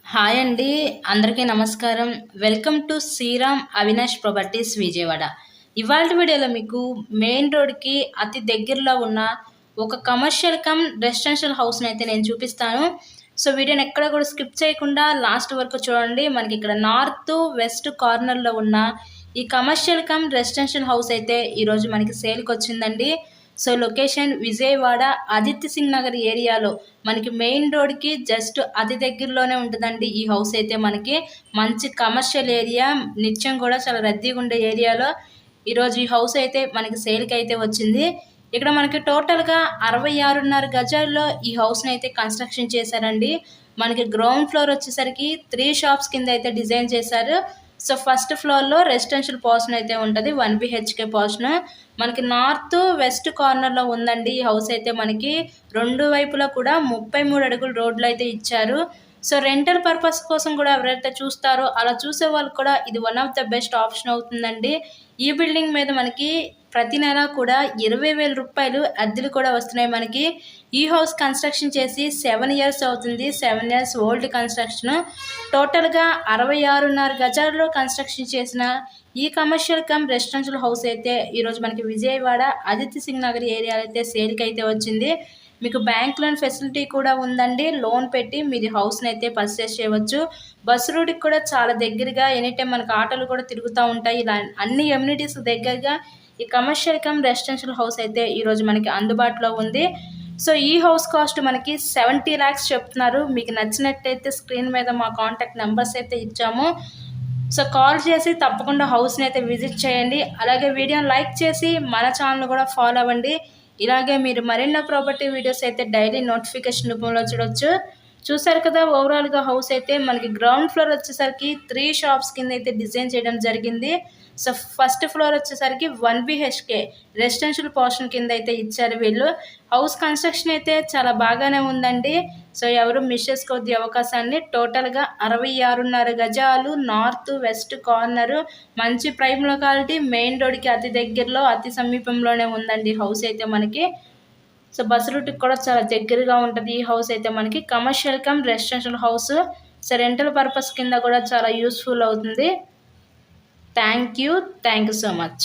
Hi అండి. అందరికీ నమస్కారం. Welcome to Sriram Avinash properties Vijayawada. ఇవాల్టి వీడియోలో మీకు మెయిన్ రోడ్‌కి అతి దగ్గరలో ఉన్న ఒక కమర్షియల్ కమ్ రెసిడెన్షియల్ హౌస్‌ని అయితే నేను చూపిస్తాను. సో, వీడియోని ఎక్కడ కూడా స్కిప్ చేయకుండా లాస్ట్ వరకు చూడండి. మనకి ఇక్కడ నార్త్, వెస్ట్ కార్నర్‌లో ఉన్న ఈ కమర్షియల్ కమ్ రెసిడెన్షియల్ హౌస్ అయితే ఈరోజు మనకి సేల్‌కొచ్చిందండి. సో, లొకేషన్ విజయవాడ ఆదిత్య సింగ్ నగర్ ఏరియాలో మనకి మెయిన్ రోడ్‌కి జస్ట్ అతి దగ్గరలోనే ఉంటదండి. ఈ హౌస్ అయితే మనకి మంచి కమర్షియల్ ఏరియా. నిత్యం కూడా చాలా రద్దీగా ఉండే ఏరియాలో ఈరోజు ఈ హౌస్ అయితే మనకి సేల్‌కి అయితే వచ్చింది. ఇక్కడ మనకి టోటల్‌గా 66.5 గజాల్లో ఈ హౌస్‌ని అయితే కన్‌స్ట్రక్షన్ చేశారండి. మనకి గ్రౌండ్ ఫ్లోర్ వచ్చేసరికి 3 షాప్స్ కింద అయితే డిజైన్ చేశారు. సో, ఫస్ట్ ఫ్లోర్‌లో రెసిడెన్షియల్ పోర్షన్ అయితే ఉంటది. 1 బీహెచ్‌కే పోర్షన్. మనకి నార్త్, వెస్ట్ కార్నర్‌లో ఉందండి ఈ హౌస్ అయితే మనకి. 2 వైపులా కూడా 33 అడుగుల రోడ్లయితే ఇచ్చారు. సో, రెంటల్ పర్పస్ కోసం కూడా ఎవరైతే చూస్తారో అలా చూసే వాళ్ళకి కూడా ఇది one of the best option అవుతుందండి. ఈ బిల్డింగ్ మీద మనకి ప్రతి నెల కూడా రూ. 20,000 అద్దెలు కూడా వస్తున్నాయి మనకి. ఈ హౌస్ కన్‌స్ట్రక్షన్ చేసి 7 ఇయర్స్ అవుతుంది. 7 ఇయర్స్ ఓల్డ్ కన్‌స్ట్రక్షన్. టోటల్‌గా 66.5 గజాల్లో కన్‌స్ట్రక్షన్ చేసిన ఈ కమర్షియల్ కమ్ రెసిడెన్షియల్ హౌస్ అయితే ఈరోజు మనకి విజయవాడ ఆదిత్య సింగ్ నగర్ ఏరియాలో అయితే సేల్‌కి అయితే వచ్చింది. మీకు బ్యాంక్ లోన్ ఫెసిలిటీ కూడా ఉందండి. లోన్ పెట్టి మీరు హౌస్‌ని అయితే పర్చేస్ చేయవచ్చు. బస్ రూట్‌కి కూడా చాలా దగ్గరగా ఎనీ టైమ్ మనకు ఆటోలు కూడా తిరుగుతూ ఉంటాయి. ఇలా అన్ని ఎమ్యూనిటీస్ దగ్గరగా ఈ కమర్షియల్ కమ్ రెసిడెన్షియల్ హౌస్ అయితే ఈరోజు మనకి అందుబాటులో ఉంది. సో, ఈ హౌస్ కాస్ట్ మనకి 70 లాక్స్ చెప్తున్నారు. మీకు నచ్చినట్టయితే స్క్రీన్ మీద మా కాంటాక్ట్ నెంబర్స్ అయితే ఇచ్చాము. సో, కాల్ చేసి తప్పకుండా హౌస్‌ని అయితే విజిట్ చేయండి. అలాగే వీడియోని లైక్ చేసి మన ఛానల్ కూడా ఫాలో అవ్వండి. ఇలాగే మీరు మరిన్ని ప్రాపర్టీ వీడియోస్ అయితే డైలీ నోటిఫికేషన్ రూపంలో చూడొచ్చు. చూసారు కదా, ఓవరాల్‌గా హౌస్ అయితే మనకి గ్రౌండ్ ఫ్లోర్ వచ్చేసరికి 3 షాప్స్ కింద అయితే డిజైన్ చేయడం జరిగింది. సో, ఫస్ట్ ఫ్లోర్ వచ్చేసరికి 1 బీహెచ్‌కే రెసిడెన్షియల్ పోర్షన్ కింద అయితే ఇచ్చారు వీళ్ళు. హౌస్ కన్‌స్ట్రక్షన్ అయితే చాలా బాగానే ఉందండి. సో, ఎవరు మిస్ చేసుకోవద్దు ఈ అవకాశాన్ని. టోటల్‌గా 66.5 గజాలు, నార్త్, వెస్ట్ కార్నరు, మంచి ప్రైమ్ లొకాలిటీ, మెయిన్ రోడ్‌కి అతి దగ్గరలో, అతి సమీపంలోనే ఉందండి హౌస్ అయితే మనకి. సో, బస్ రూట్‌కి కూడా చాలా దగ్గరగా ఉంటది ఈ హౌస్ అయితే మనకి. Commercial come residential house. So, rental purpose కింద కూడా చాలా యూజ్‌ఫుల్ అవుతుంది. Thank you. Thank you so much.